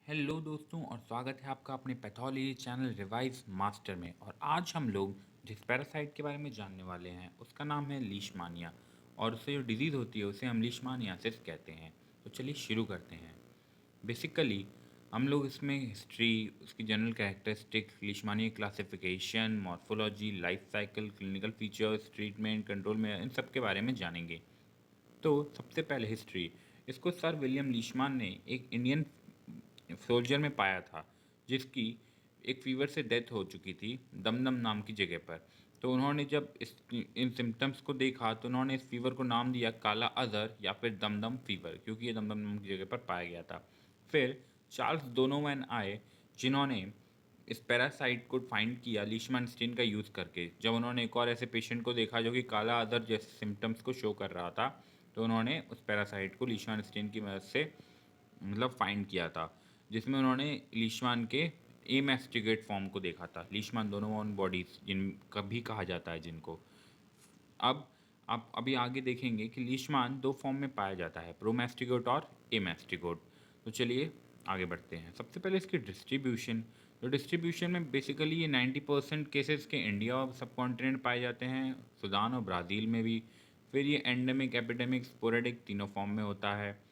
Hello दोस्तों और स्वागत है आपका अपने पैथोलॉजी चैनल रिवाइज मास्टर में। और आज हम लोग जिस पैरासाइट के बारे में जानने वाले हैं उसका नाम है लीशमानिया। और उससे जो डिजीज़ होती है उसे हम लीशमानियासिस कहते हैं। तो चलिए शुरू करते हैं। बेसिकली हम लोग इसमें हिस्ट्री, उसकी general characteristics, लीशमानिया classification, morphology, life cycle, clinical features, treatment, control में इन सब के बारे में जानेंगे। तो सबसे पहले हिस्ट्री। इसको सर विलियम लीशमान ने एक इंडियन सोल्जर में पाया था जिसकी एक फीवर से डेथ हो चुकी थी दमदम नाम की जगह पर। तो उन्होंने जब इन सिम्टम्स को देखा तो उन्होंने इस फीवर को नाम दिया काला अजहर या फिर दमदम फीवर, क्योंकि ये दमदम नाम की जगह पर पाया गया था। फिर चार्ल्स डोनोवन आए जिन्होंने इस पैरासाइट को फाइंड किया लीशमानस्टीन का यूज़ करके। जब उन्होंने एक और ऐसे पेशेंट को देखा जो कि काला अजहर जैसे सिम्टम्स को शो कर रहा था, तो उन्होंने उस पैरासाइट को लीशमानस्टीन की मदद से फाइंड किया था, जिसमें उन्होंने लीशमान के एमेस्टिगेट फॉर्म को देखा था। लीशमान दोनों ऑन बॉडीज जिनका भी कहा जाता है जिनको। अब आप अभी आगे देखेंगे कि लीशमान दो फॉर्म में पाया जाता है, प्रोमेस्टिगोट और एमेस्टिगोट। तो चलिए आगे बढ़ते हैं। सबसे पहले इसकी डिस्ट्रीब्यूशन। तो डिस्ट्रीब्यूशन में बेसिकली ये 90% केसेस के इंडिया और सब कॉन्टिनेंट पाए जाते हैं, सूडान और ब्राज़ील में भी। फिर ये एंडेमिक, एपिडेमिक, स्पोरेडिक तीनों फॉर्म में होता है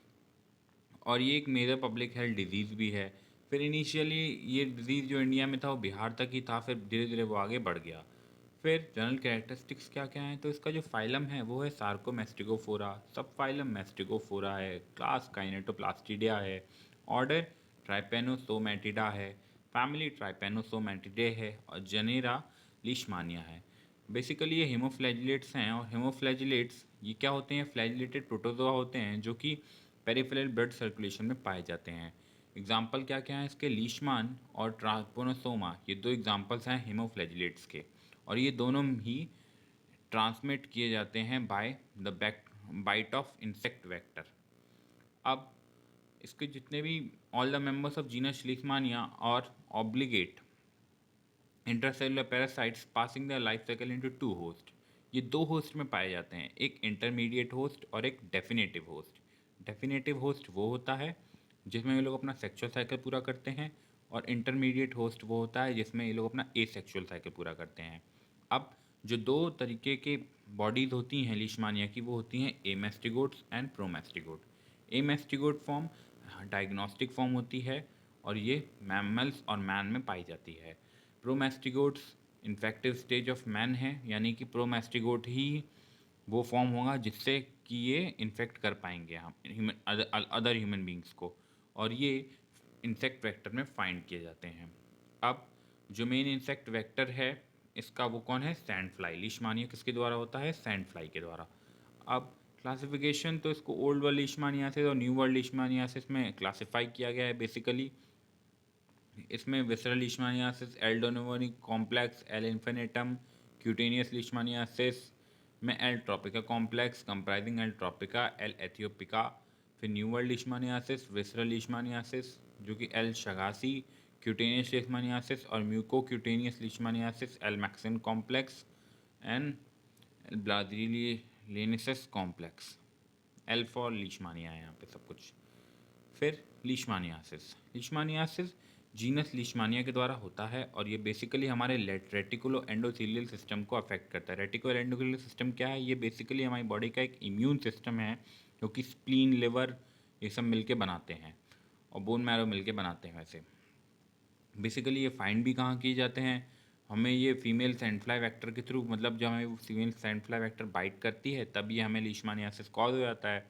और ये एक मेजर पब्लिक हेल्थ डिजीज़ भी है। फिर इनिशियली ये डिज़ीज़ जो इंडिया में था वो बिहार तक ही था, फिर धीरे धीरे वो आगे बढ़ गया। फिर जनरल कैरेक्टरिस्टिक्स क्या क्या हैं, तो इसका जो फाइलम है वो है सार्कोमेस्टिकोफोरा, सब फाइलम मेस्टिकोफोरा है, क्लास काइनेटोप्लास्टिडिया है, ऑर्डर ट्राइपेनोसोमैटिडा है, फैमिली ट्राइपेनोसोमैटिडे है और जनेरा लीशमानिया है। बेसिकली ये हीमोफ्लैजिलेट्स हैं और हीमोफ्लैजिलेट्स ये क्या होते हैं, फ्लैजिलेटेड प्रोटोजोआ होते हैं जो कि पेरिफेरल ब्लड सर्कुलेशन में पाए जाते हैं। एग्जाम्पल क्या क्या हैं इसके, लीशमान और ट्रांसपोनोसोमा, ये दो एग्जाम्पल्स हैं हीमोफ्लैजिलेट्स के। और ये दोनों ही ट्रांसमिट किए जाते हैं by the bite of insect vector. अब इसके जितने भी all the members of genus Leishmania और obligate intercellular parasites passing the life cycle into two host. ये दो होस्ट में पाए जाते हैं, एक इंटरमीडिएट होस्ट और एक डेफिनेटिव होस्ट। डेफिनेटिव होस्ट वो होता है जिसमें ये लोग अपना सेक्सुअल साइकिल पूरा करते हैं, और इंटरमीडिएट होस्ट वो होता है जिसमें ये लोग अपना एसेक्सुअल साइकिल पूरा करते हैं। अब जो दो तरीके के बॉडीज़ होती हैं लीशमानिया की, वो होती हैं एमेस्टिगोट्स एंड प्रोमेस्टिगोट। एमेस्टिगोट फॉर्म डायग्नोस्टिक फॉर्म होती है और ये मैमल्स और मैन में पाई जाती है। प्रोमेस्टिगोट्स इन्फेक्टिव स्टेज ऑफ मैन है, यानी कि प्रोमेस्टिगोट ही वो फॉर्म होगा जिससे कि ये इन्फेक्ट कर पाएंगे हम ह्यूमन अदर ह्यूमन बींग्स को, और ये इंसेक्ट वेक्टर में फाइंड किए जाते हैं। अब जो मेन इंसेक्ट वेक्टर है इसका वो कौन है, सैंड फ्लाई। लीशमानिया किसके द्वारा होता है, सैंड फ्लाई के द्वारा। अब क्लासिफिकेशन तो इसको ओल्ड वर्ल्ड लीशमानियासिस और न्यू वर्ल्ड लीशमानियासिस में क्लासिफाई किया गया है। बेसिकली इसमें visceral leishmaniasis, L donovani complex, L infantum, cutaneous leishmaniasis में L tropica complex comprising L tropica, L aethiopica. फिर new world leishmaniasis, visceral leishmaniasis जो कि एल शगासी, क्यूटेनियस लीशमानियासिस और mucocutaneous leishmaniasis, L mexicana complex and braziliensis complex. L for Leishmania है यहाँ पे सब कुछ। फिर लीशमानियासिस। लीशमानियासिस जीनस लीशमानिया के द्वारा होता है और ये बेसिकली हमारे रेटिकुलो एंडोथेलियल सिस्टम को अफेक्ट करता है। रेटिकुलो एंडोथेलियल सिस्टम क्या है, ये बेसिकली हमारी बॉडी का एक इम्यून सिस्टम है जो कि स्प्लीन, लिवर ये सब मिलके बनाते हैं और बोन मैरो मिलके बनाते हैं। वैसे बेसिकली ये फाइंड भी कहाँ किए जाते हैं, हमें ये फीमेल सैंडफ्लाई वेक्टर के थ्रू, मतलब जब हमें फीमेल सैंडफ्लाई वेक्टर बाइट करती है तब ये हमें लीशमानियासिस कॉज हो जाता है।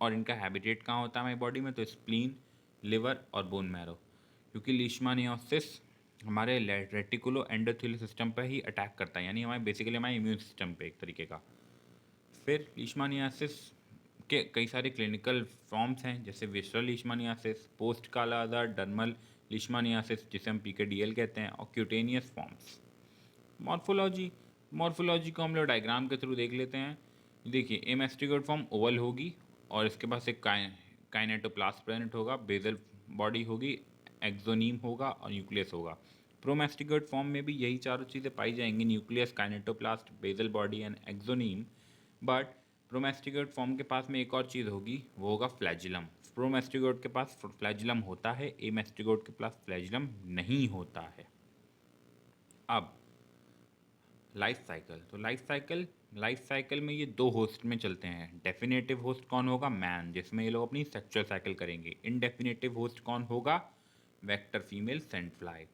और इनका हैबिटेट कहाँ होता है हमारी बॉडी में, तो स्प्लीन, लिवर और बोन मैरो, क्योंकि लीशमानियासिस हमारे रेटिकुलो एंडोथेलियल सिस्टम पर ही अटैक करता है, यानी हमारे बेसिकली हमारे इम्यून सिस्टम पे एक तरीके का। फिर लीशमानियासिस के कई सारे क्लिनिकल फॉर्म्स हैं, जैसे विसरल लीशमानियासिस, पोस्ट काला आजार, डर्मल लीशमानियासिस जिसे हम पीकेडीएल कहते हैं, और क्यूटेनियस फॉर्म्स। मॉर्फोलॉजी। मॉर्फोलॉजी को हम लोग डायग्राम के थ्रू देख लेते हैं। देखिए एमेस्टिगोट फॉर्म ओवल होगी और इसके पास एक काइनेटोप्लास्ट प्रेजेंट होगा, बेजल बॉडी होगी, एक्सोनीम होगा और न्यूक्लियस होगा। प्रोमेस्टिगोट फॉर्म में भी यही चारों चीज़ें पाई जाएंगी, nucleus, kinetoplast, basal body and axoneme. But promastigote form के पास में एक और चीज़ होगी, वो होगा फ्लैजिलम। प्रोमेस्टिगोट के पास फ्लैजिलम होता है, एमेस्टिगोट के पास फ्लैजिलम नहीं होता है। अब लाइफ साइकिल, तो लाइफ साइकिल में ये दो होस्ट में चलते हैं। डेफिनेटिव होस्ट कौन होगा? मैन, जिसमें ये लोग अपनी सेक्सुअल साइकिल करेंगे। इनडेफिनेटिव होस्ट कौन होगा? Vector female sent fly.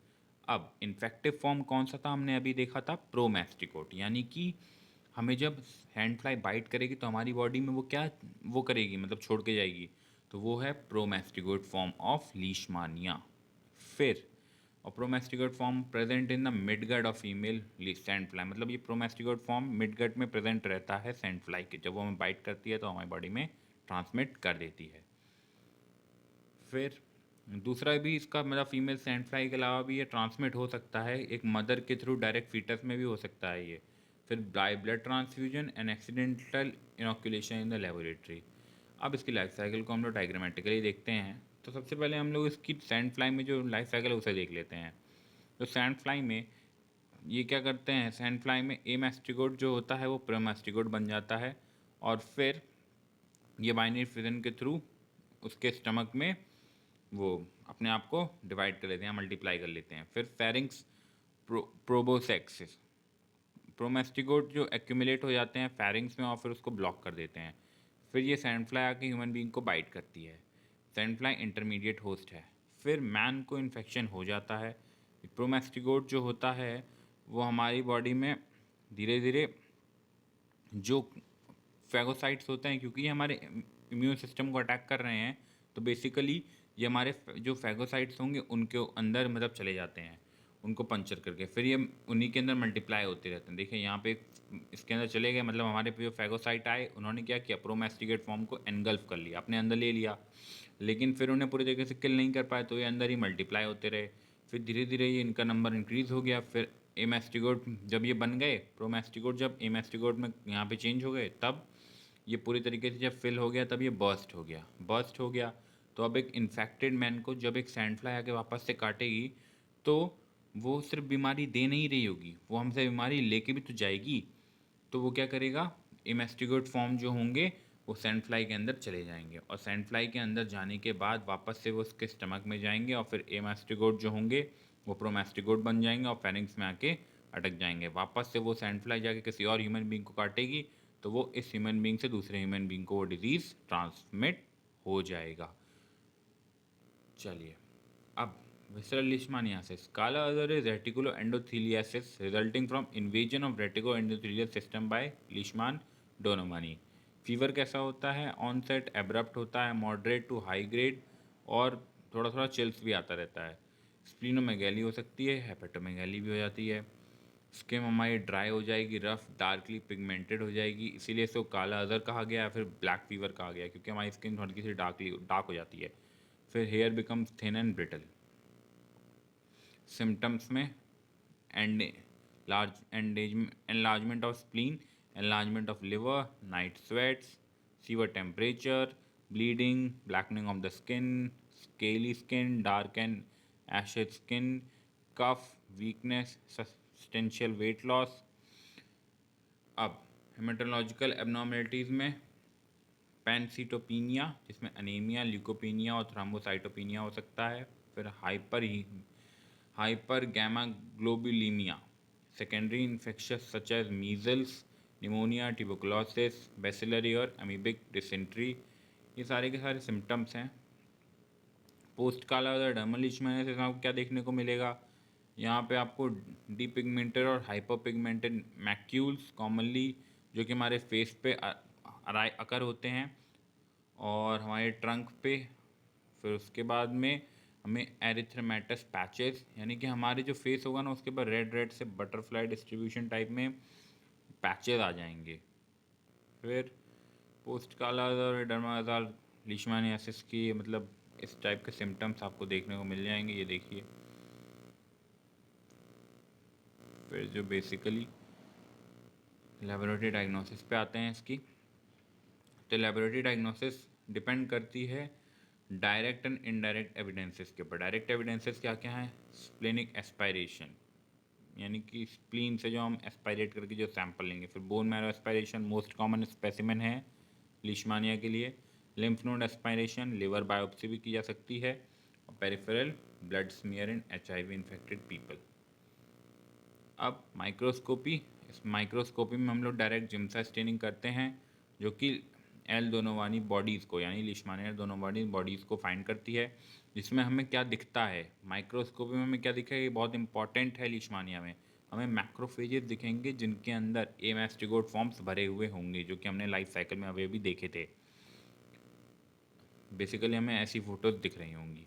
अब इन्फेक्टिव फॉर्म कौन सा था? हमने अभी देखा था प्रोमेस्टिकोट, यानी कि हमें जब हैंड फ्लाई बाइट करेगी तो हमारी बॉडी में वो क्या वो करेगी, मतलब छोड़ के जाएगी, तो वो है प्रोमेस्टिकोट फॉर्म ऑफ लीशमानिया। फिर और promastigote form present in the midgut of female sand fly, मतलब ये प्रोमेस्टिकोट फॉर्म मिडगट में प्रेजेंट रहता है सैंड फ्लाई के। जब वो हमें बाइट करती है तो हमारी बॉडी में ट्रांसमिट कर देती है। फिर दूसरा भी इसका मतलब फीमेल सैंड फ्लाई के अलावा भी ये ट्रांसमिट हो सकता है एक मदर के थ्रू, डायरेक्ट फीटस में भी हो सकता है ये। फिर by blood transfusion and accidental inoculation in the laboratory. अब इसकी लाइफ साइकिल को हम लोग डायग्रामेटिकली देखते हैं। तो सबसे पहले हम लोग इसकी सैंड फ्लाई में जो लाइफ साइकिल है उसे देख लेते हैं। तो सैंड फ्लाई में ये क्या करते हैं, सैंड फ्लाई में एमेस्टिगोट जो होता है वो प्रोमेस्टिगोट बन जाता है, और फिर ये बाइनरी फिजन के थ्रू उसके स्टमक में वो अपने आप को डिवाइड कर लेते हैं, मल्टीप्लाई कर लेते हैं। फिर फेरिंग्स प्रोबोसेक्सिस, प्रोमेस्टिगोट जो एक्यूमुलेट हो जाते हैं फेरिंग्स में और फिर उसको ब्लॉक कर देते हैं। फिर ये सैंड फ्लाई आके ह्यूमन बीइंग को बाइट करती है। सैंड फ्लाई इंटरमीडिएट होस्ट है। फिर मैन को इन्फेक्शन हो जाता है। प्रोमेस्टिगोट जो होता है वो हमारी बॉडी में धीरे धीरे जो फैगोसाइट्स होते हैं, क्योंकि ये हमारे इम्यून सिस्टम को अटैक कर रहे हैं, तो बेसिकली ये हमारे जो फैगोसाइट्स होंगे उनके अंदर मतलब चले जाते हैं, उनको पंचर करके फिर ये उन्हीं के अंदर मल्टीप्लाई होते रहते हैं। देखिए यहाँ पे इसके अंदर चले गए, मतलब हमारे पे जो फैगोसाइट आए उन्होंने क्या किया, प्रोमेस्टिगेट फॉर्म को एनगल्फ कर लिया, अपने अंदर ले लिया, लेकिन फिर उन्हें पूरी तरीके से किल नहीं कर पाए, तो ये अंदर ही मल्टीप्लाई होते रहे। फिर धीरे धीरे ये इनका नंबर इंक्रीज़ हो गया। फिर एमेस्टिगोट जब ये बन गए, प्रोमेस्टिगोट जब एमेस्टिगोट में यहाँ पे चेंज हो गए, तब ये पूरी तरीके से जब फिल हो गया तब ये बर्स्ट हो गया। तो अब एक इन्फेक्टेड मैन को जब एक सैंड फ्लाई आके वापस से काटेगी, तो वो सिर्फ बीमारी दे नहीं रही होगी, वो हमसे बीमारी लेके भी तो जाएगी। तो वो क्या करेगा, इमेस्टिगोट फॉर्म जो होंगे वो सैंड फ्लाई के अंदर चले जाएंगे, और सैंड फ्लाई के अंदर जाने के बाद वापस से वो उसके स्टमक में जाएंगे, और फिर एमेस्टिगोट जो होंगे वो प्रोमेस्टिगोट बन जाएंगे और फेरिंग्स में आके अटक जाएंगे। वापस से वो सैंड फ्लाई जाके किसी और ह्यूमन बींग को काटेगी, तो वो इस ह्यूमन बींग से दूसरे ह्यूमन बींग को वो डिजीज़ ट्रांसमिट हो जाएगा। चलिए अब visceral leishmaniasis. Kala other is reticuloendotheliasis resulting from invasion of reticuloendothelial system by Leishman donomani. Fever कैसा होता है? ऑनसेट एब्रप्ट होता है, मॉडरेट टू हाई ग्रेड, और थोड़ा थोड़ा चिल्स भी आता रहता है। स्प्लीनोमेगैली हो सकती है, हेपेटोमेगैली भी हो जाती है। स्किन हमारी ड्राई हो जाएगी, रफ डार्कली पिगमेंटेड हो जाएगी, इसीलिए इसको काला अजर कहा गया या फिर ब्लैक फीवर कहा गया, क्योंकि हमारी स्किन थोड़ी सी डार्क हो जाती है। फिर hair becomes thin and brittle. Symptoms में and large enlargement of spleen, enlargement of liver, night sweats, fever temperature, bleeding, blackening of the skin, scaly skin, dark and ashen skin, cough, weakness, substantial weight loss. अब haematological abnormalities में पैनसीटोपीनिया, जिसमें anaemia, leucopenia और thrombocytopenia हो सकता है। फिर hyper gamma globulinemia, secondary infections such as measles, pneumonia, tuberculosis, bacillary और amoebic dysentery, ये सारे के सारे सिम्टम्स हैं। पोस्ट काला डर्मल लीशमैनियासिस आपको क्या देखने को मिलेगा? यहाँ पे आपको डीपिगमेंटेड और हाइपर पिगमेंटेड मैक्यूल्स कॉमनली जो कि हमारे फेस पे अकर होते हैं और हमारे ट्रंक पे। फिर उसके बाद में हमें एरिथ्रेमेटस पैचेस, यानी कि हमारे जो फेस होगा ना उसके ऊपर रेड रेड से बटरफ्लाई डिस्ट्रीब्यूशन टाइप में पैचेस आ जाएंगे। फिर पोस्ट काला और डर्माजाल लीशमैनियासिस की मतलब इस टाइप के सिम्टम्स आपको देखने को मिल जाएंगे, ये देखिए। फिर जो बेसिकली लेबोरेटरी डायग्नोसिस पे आते हैं इसकी, तो लेबोरेटरी डायग्नोसिस डिपेंड करती है डायरेक्ट एंड इनडायरेक्ट एविडेंसेस के ऊपर। डायरेक्ट एविडेंसेस क्या क्या हैं? स्प्लेनिक एस्पायरेशन, यानी कि स्प्लीन से जो हम एस्पायरेट करके जो सैंपल लेंगे। फिर bone marrow aspiration most common specimen है लीशमानिया के लिए, lymph node aspiration, liver biopsy भी की जा सकती है, और पेरिफेरल ब्लड स्मीयर इन HIV इन्फेक्टेड पीपल। अब माइक्रोस्कोपी, इस माइक्रोस्कोपी में हम लोग डायरेक्ट जिम्सा स्टेनिंग करते हैं, जो कि एल डोनोवानी बॉडीज़ को यानी लीशमानिया डोनोवानी बॉडीज़ को फाइंड करती है, जिसमें हमें क्या दिखता है माइक्रोस्कोपी में, हमें क्या दिखेगा, ये बहुत इंपॉर्टेंट है। लीशमानिया में हमें मैक्रोफेजेस दिखेंगे जिनके अंदर एमास्टिगोट फॉर्म्स भरे हुए होंगे, जो कि हमने लाइफ साइकिल में अभी भी देखे थे। बेसिकली हमें ऐसी फोटोज दिख रही होंगी।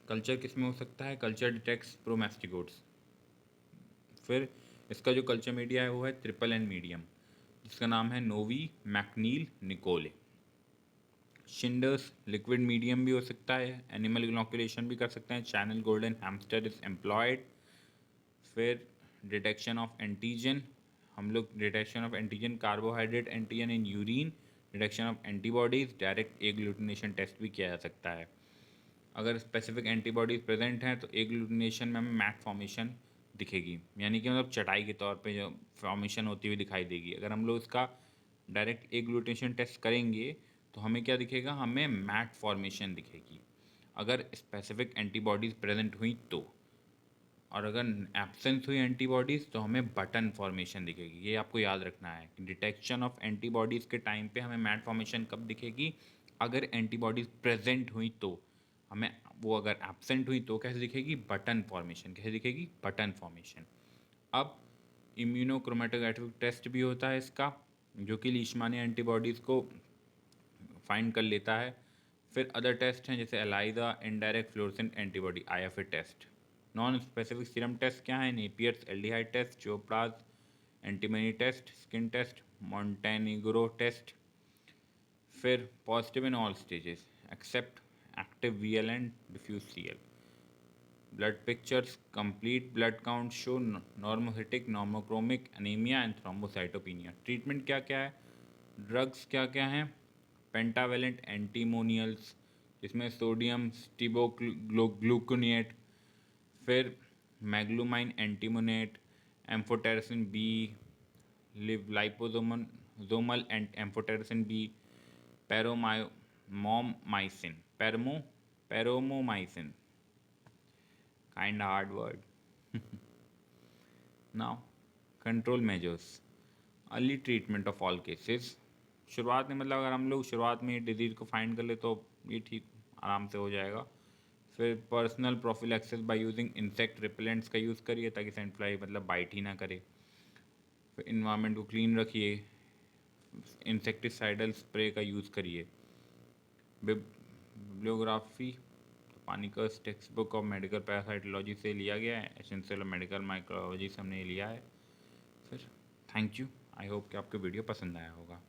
कल्चर किस में हो सकता है? Culture detects promastigotes. फिर इसका जो कल्चर मीडिया है वो है ट्रिपल एन मीडियम, जिसका नाम है नोवी मैकनील निकोले। शिंडर्स लिक्विड मीडियम भी हो सकता है, एनिमल इनोकुलेशन भी कर सकते हैं, channel golden hamster is employed. फिर डिटेक्शन ऑफ एंटीजन, हम लोग detection of antigen, carbohydrate antigen in urine, detection of antibodies, direct agglutination test भी किया जा सकता है। अगर स्पेसिफिक एंटीबॉडीज प्रेजेंट हैं तो एग्लूटिनेशन में हमें मैट फॉर्मेशन दिखेगी, यानी कि मतलब चटाई के तौर पे जो फॉर्मेशन होती हुई दिखाई देगी। अगर हम लोग इसका डायरेक्ट एग्लूटिनेशन टेस्ट करेंगे तो हमें क्या दिखेगा? हमें मैट फॉर्मेशन दिखेगी अगर स्पेसिफिक एंटीबॉडीज़ प्रेजेंट हुई तो, और अगर एब्सेंस हुई एंटीबॉडीज़ तो हमें बटन फॉर्मेशन दिखेगी। ये आपको याद रखना है कि डिटेक्शन ऑफ एंटीबॉडीज़ के टाइम पे हमें मैट फॉर्मेशन कब दिखेगी? अगर एंटीबॉडीज़ प्रेजेंट हुई तो। हमें वो अगर एब्सेंट हुई तो कैसे दिखेगी? Button formation. कैसे दिखेगी? Button formation. अब इम्यूनोक्रोमेटोग्राफिक टेस्ट भी होता है इसका, जो कि लीशमानिया एंटीबॉडीज़ को फाइंड कर लेता है। फिर अदर टेस्ट हैं जैसे ELISA, indirect fluorescent antibody IFA test. Non specific serum test क्या है? Napier's aldehyde test, Chopra's antimony test, skin test, Montenegro test. फिर positive in all stages except active VL and diffuse CL। Blood pictures, complete blood count show normocytic, normochromic anaemia and thrombocytopenia. Treatment क्या क्या है? Drugs क्या क्या हैं? Pentavalent एंटीमोनियल्स, जिसमें sodium stibogluconate, फिर meglumine antimoniate, amphotericin B, liposomal जोमल and amphotericin B, paromomycin, paromomycin, kind of hard word. Now, control measures, early treatment of all cases. शुरुआत में मतलब अगर हम लोग शुरुआत में डिजीज़ को फाइंड कर ले तो ये ठीक आराम से हो जाएगा। फिर personal prophylaxis by using insect repellents का यूज़ करिए ताकि सैंड फ्लाई मतलब बाइट ही ना करे। फिर इन्वायरमेंट को क्लीन रखिए, इंसेक्टिसाइडल स्प्रे का यूज़ करिए। Bibliography, Paniker's textbook of medical parasitology से लिया गया है, एसेंशियल मेडिकल माइक्रोलॉजी से हमने लिया है। फिर थैंक यू, आई होप कि आपको वीडियो पसंद आया होगा।